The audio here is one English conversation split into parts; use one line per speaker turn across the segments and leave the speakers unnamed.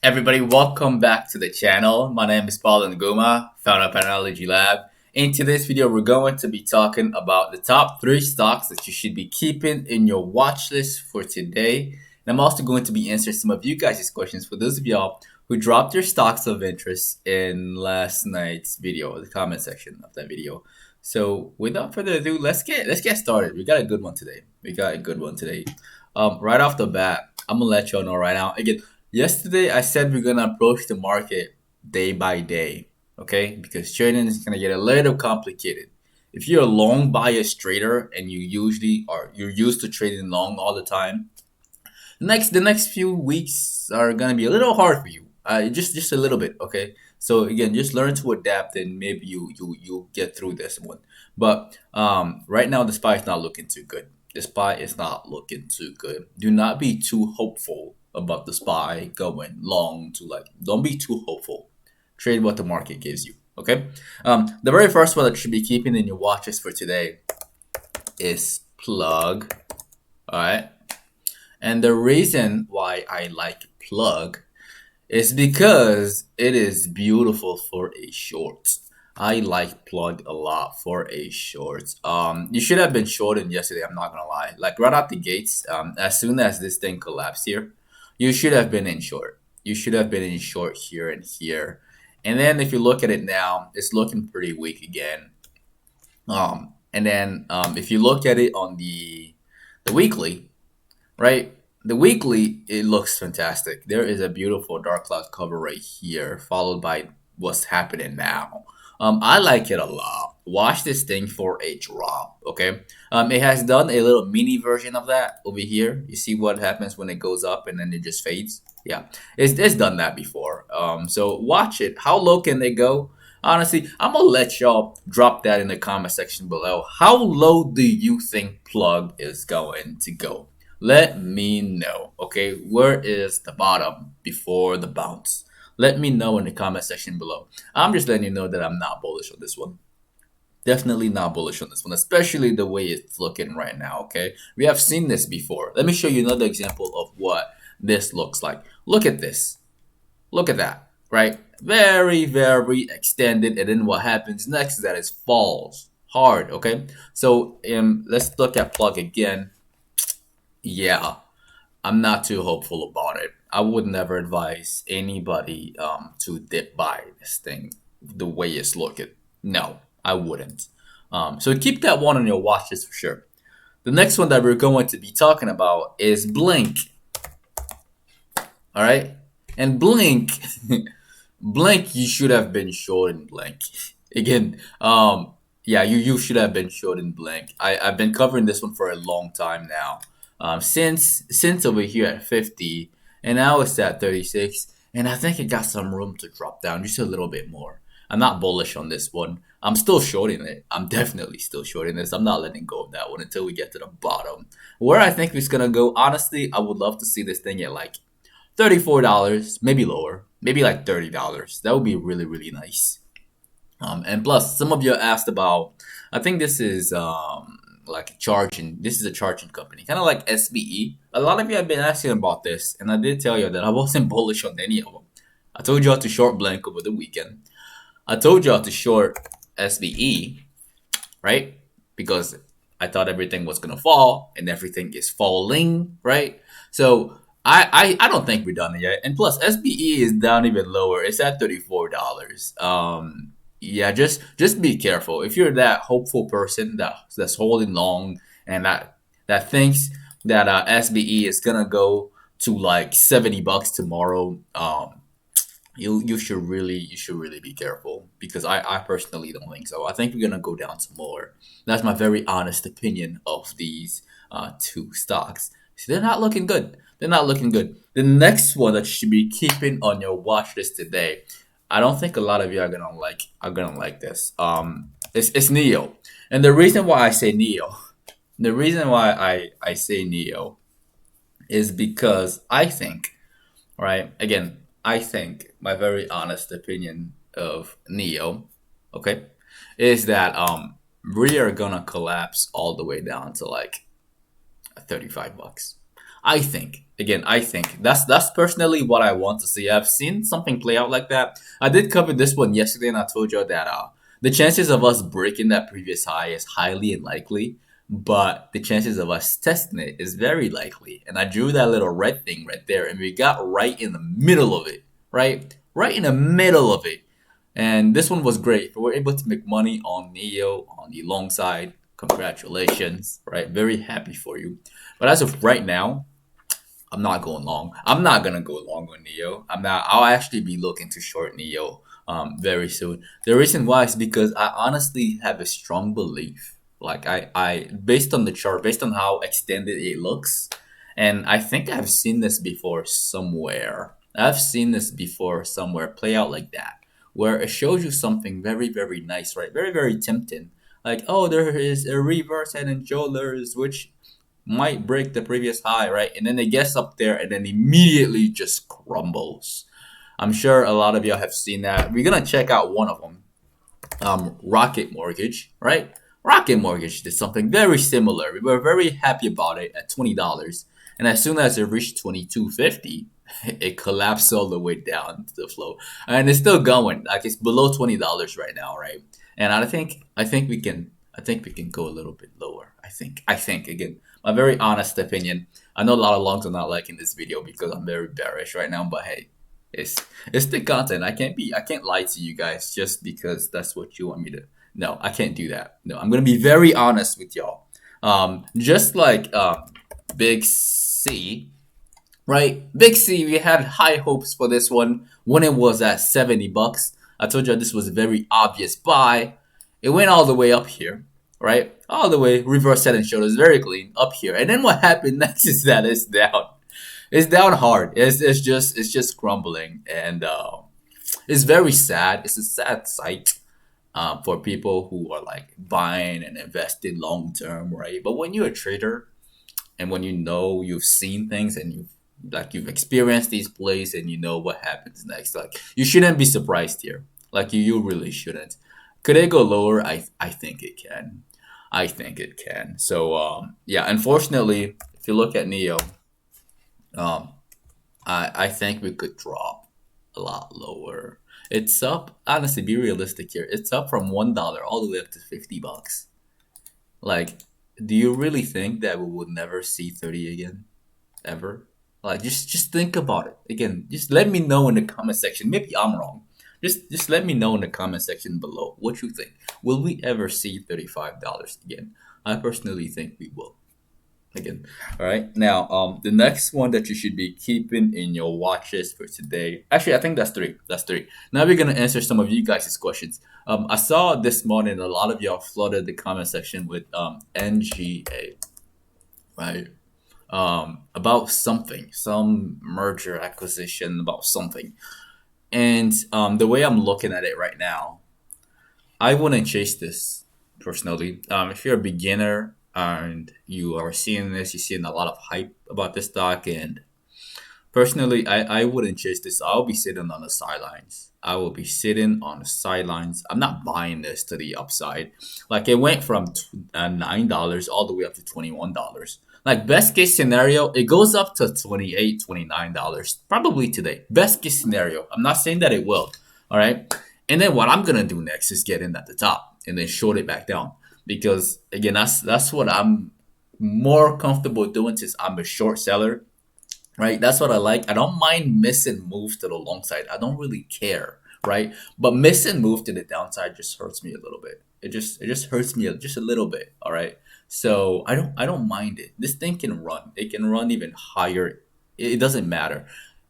Everybody, welcome back to the channel. My name is BLNK, founder of PATTERNOLOGY LAB. In today's video, we're going to be talking about the top 3 stocks that you should be keeping in your watch list for today. And I'm also going to be answering some of you guys' questions for those of y'all who dropped your stocks of interest in last night's video, the comment section of that video. So without further ado, let's get started. We got a good one today. Right off the bat, I'm gonna let y'all know right now. Again, yesterday I said we're gonna approach the market day by day, okay? Because trading is gonna get a little complicated. If you're a long bias trader and you're used to trading long all the time, the next few weeks are gonna be a little hard for you. Just a little bit, okay? So again, just learn to adapt and maybe you get through this one. But right now the SPY is not looking too good. The SPY is not looking too good. Do not be too hopeful about the SPY going long don't be too hopeful. Trade what the market gives you, okay? The very first one that you should be keeping in your watches for today is Plug, all right? And the reason why I like Plug is because it is beautiful for a short. I like Plug a lot for a short. You should have been shorting yesterday, I'm not gonna lie. Like right out the gates, as soon as this thing collapsed here, you should have been in short. You should have been in short here and here. And then if you look at it now, it's looking pretty weak again. And then if you look at it on the weekly, right? The weekly, it looks fantastic. There is a beautiful dark cloud cover right here, followed by what's happening now. I like it a lot. Watch this thing for a drop, okay? It has done a little mini version of that over here. You see what happens when it goes up and then it just fades? Yeah, it's done that before. So watch it. How low can they go? Honestly, I'm gonna let y'all drop that in the comment section below. How low do you think Plug is going to go? Let me know, okay? Where is the bottom before the bounce? Let me know in the comment section below. I'm just letting you know that I'm not bullish on this one. Definitely not bullish on this one, especially the way it's looking right now, okay? We have seen this before. Let me show you another example of what this looks like. Look at this. Look at that, right? Very, very extended. And then what happens next is that it falls hard, okay? So let's look at Plug again. Yeah, I'm not too hopeful about it. I would never advise anybody to dip buy this thing the way it's looking. No, I wouldn't. So keep that one on your watch list for sure. The next one that we're going to be talking about is Blink. All right, and Blink, Blink, you should have been short in Blink. Again, yeah, you should have been short in Blink. I've been covering this one for a long time now. Since over here at 50, and now it's at 36, and I think it got some room to drop down just a little bit more. I'm not bullish on this one. I'm still shorting it. I'm definitely still shorting this. I'm not letting go of that one until we get to the bottom. Where I think it's gonna go, honestly, I would love to see this thing at like $34, maybe lower, maybe like $30. That would be really, really nice. And plus, some of you asked about, I think this is like charging. This is a charging company, kind of like SBE. A lot of you have been asking about this, and I did tell you that I wasn't bullish on any of them. I told you how to short Blank over the weekend. I told you how to short SBE, right? Because I thought everything was gonna fall, and everything is falling, right? So I don't think we're done yet. And plus, SBE is down even lower. It's at $34. Yeah, just be careful. If you're that hopeful person that's holding long and that thinks that SBE is gonna go to like $70 tomorrow, you should really be careful, because I personally don't think so. I think we're gonna go down some more. That's my very honest opinion of these two stocks. So they're not looking good. They're not looking good. The next one that you should be keeping on your watch list today, I don't think a lot of you are gonna like this. It's Neo, and the reason why I say Neo, is because I think, right? Again, I think my very honest opinion of Neo, okay, is that we are gonna collapse all the way down to like $35. I think. Again, I think that's personally what I want to see. I've seen something play out like that. I did cover this one yesterday, and I told you that the chances of us breaking that previous high is highly unlikely, but the chances of us testing it is very likely. And I drew that little red thing right there, and we got right in the middle of it, right in the middle of it. And this one was great. If we were able to make money on Neo on the long side, congratulations, right? Very happy for you. But as of right now, I'm not going long. I'm not gonna go long on Neo. I'm not. I'll actually be looking to short Neo very soon. The reason why is because I honestly have a strong belief. Like I based on the chart, based on how extended it looks, and I think I've seen this before somewhere. I've seen this before somewhere play out like that, where it shows you something very, very nice, right? Very, very tempting. Like, oh, there is a reverse head and shoulders, which might break the previous high, right? And then it gets up there and then immediately just crumbles. I'm sure a lot of y'all have seen that. We're gonna check out one of them. Rocket Mortgage, right? Rocket Mortgage did something very similar. We were very happy about it at $20, and as soon as it reached 22.50, it collapsed all the way down to the floor, and it's still going. Like it's below $20 right now, right? And I think we can go a little bit lower. I think again, my very honest opinion. I know a lot of longs are not liking this video because I'm very bearish right now, but hey, it's it's the content. I can't lie to you guys just because that's what you want me to. No, I can't do that. No, I'm gonna be very honest with y'all. Just like Big C, right? Big C, we had high hopes for this one when it was at $70. I told you this was a very obvious buy. It went all the way up here, right? All the way, reverse head and shoulders, very clean up here. And then what happened next is that it's down. It's down hard. It's just crumbling, and it's very sad. It's a sad sight for people who are like buying and investing long term, right? But when you're a trader and when you know you've seen things and you've experienced these plays and you know what happens next, like you shouldn't be surprised here. Like you really shouldn't. Could it go lower? I think it can. I think it can. So yeah, unfortunately, if you look at Neo, um, I think we could drop a lot lower. It's up. Honestly, be realistic here. It's up from $1 all the way up to $50. Like, do you really think that we would never see 30 again, ever? Like, just think about it again. Just let me know in the comment section. Maybe I'm wrong. Just let me know in the comment section below what you think. Will we ever see $35 again? I personally think we will again. All right. Now, the next one that you should be keeping in your watch list for today. Actually, I think that's three. That's three. Now we're gonna answer some of you guys' questions. I saw this morning a lot of y'all flooded the comment section with NGA, right? About something, some merger acquisition, about something. And the way I'm looking at it right now, I wouldn't chase this personally. If you're a beginner and you are seeing this, you're seeing a lot of hype about this stock, and personally, I wouldn't chase this. I'll be sitting on the sidelines. I will be sitting on the sidelines. I'm not buying this to the upside. Like it went from $9 all the way up to $21. Like best case scenario, it goes up to $28, $29 probably today. Best case scenario. I'm not saying that it will. All right. And then what I'm gonna do next is get in at the top and then short it back down because again, that's what I'm more comfortable doing since I'm a short seller, right? That's what I like. I don't mind missing moves to the long side. I don't really care, right? But missing move to the downside just hurts me a little bit. It just hurts me just a little bit. All right. So I don't mind it. This thing can run. It can run even higher. It doesn't matter.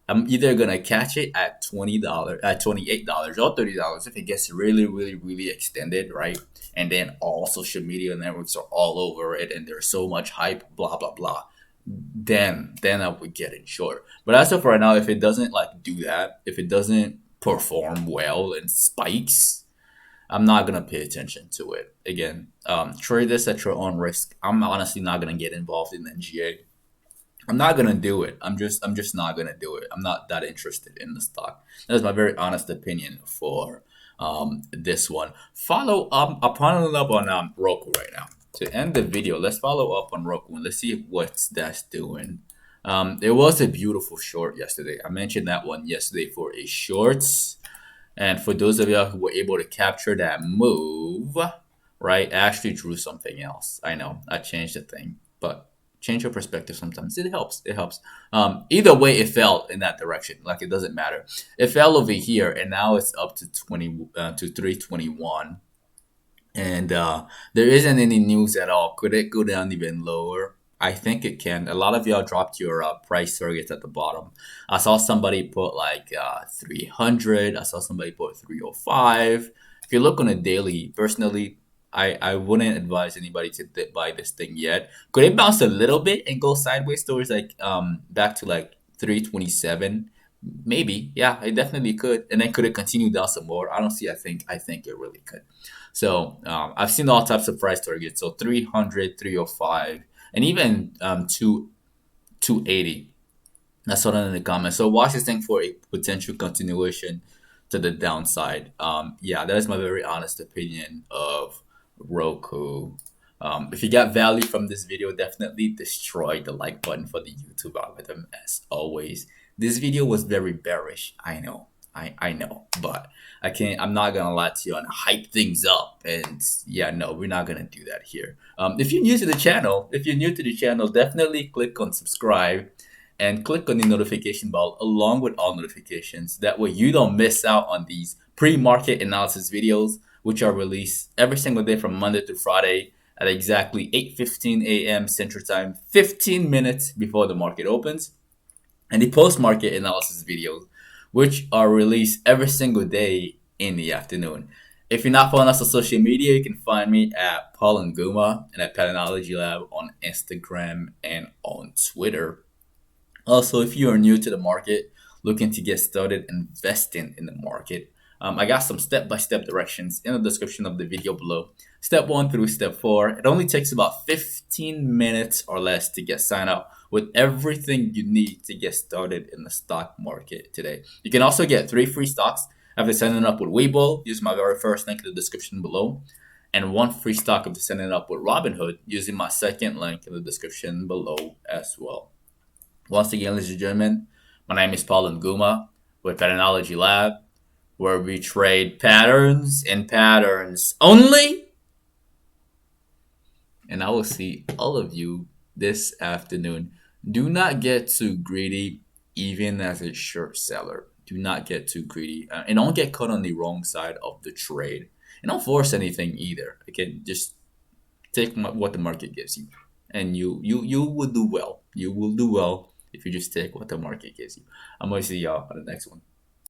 I'm either gonna catch it at $20, at $28 or $30 if it gets really, really, really extended, right? And then all social media networks are all over it, and there's so much hype, blah blah blah. Then I would get in short. But as of right now, if it doesn't like do that, if it doesn't perform well and spikes, I'm not gonna pay attention to it. Again, trade this at your own risk. I'm honestly not gonna get involved in NGA. I'm not gonna do it. I'm just not gonna do it. I'm not that interested in the stock. That's my very honest opinion for this one. Follow up. I'm following up on Roku right now. To end the video, let's follow up on Roku and let's see what that's doing. It was a beautiful short yesterday. I mentioned that one yesterday for a shorts. And for those of y'all who were able to capture that move, right, I actually drew something else. I know I changed the thing, but change your perspective sometimes. It helps. It helps. Either way, it fell in that direction. Like it doesn't matter. It fell over here, and now it's up to 321. And there isn't any news at all. Could it go down even lower? I think it can. A lot of y'all dropped your price targets at the bottom. I saw somebody put like 300. I saw somebody put 305. If you look on a daily, personally, I wouldn't advise anybody to buy this thing yet. Could it bounce a little bit and go sideways towards like back to like 327? Maybe. Yeah, it definitely could. And then could it continue down some more? I don't see. I think it really could. So I've seen all types of price targets. So 300, 305, and even 280. That's what in the comments. So watch this thing for a potential continuation to the downside. Yeah, that is my very honest opinion of Roku. If you got value from this video, definitely destroy the like button for the YouTube algorithm as always. This video was very bearish. I know. I know, but I'm not gonna lie to you and hype things up. And yeah, no, we're not gonna do that here. If you're new to the channel, definitely click on subscribe and click on the notification bell along with all notifications. That way you don't miss out on these pre-market analysis videos, which are released every single day from Monday to Friday at exactly 8:15 a.m. Central Time, 15 minutes before the market opens, and the post-market analysis videos, which are released every single day in the afternoon. If you're not following us on social media, you can find me at Paul and Guma and at Patternology Lab on Instagram and on Twitter. Also, if you are new to the market, looking to get started investing in the market, I got some step-by-step directions in the description of the video below. Step 1 through step 4. It only takes about 15 minutes or less to get signed up with everything you need to get started in the stock market today. You can also get 3 free stocks after signing up with Weibo. Use my very first link in the description below. And 1 free stock after signing up with Robinhood using my second link in the description below as well. Once again, ladies and gentlemen, my name is Paul Nguma with Patternology Lab, where we trade patterns and patterns only. And I will see all of you this afternoon. Do not get too greedy, even as a short seller. Do not get too greedy. And don't get caught on the wrong side of the trade. And don't force anything either. Again, just take what the market gives you. And you will do well. You will do well if you just take what the market gives you. I'm going to see y'all on the next one.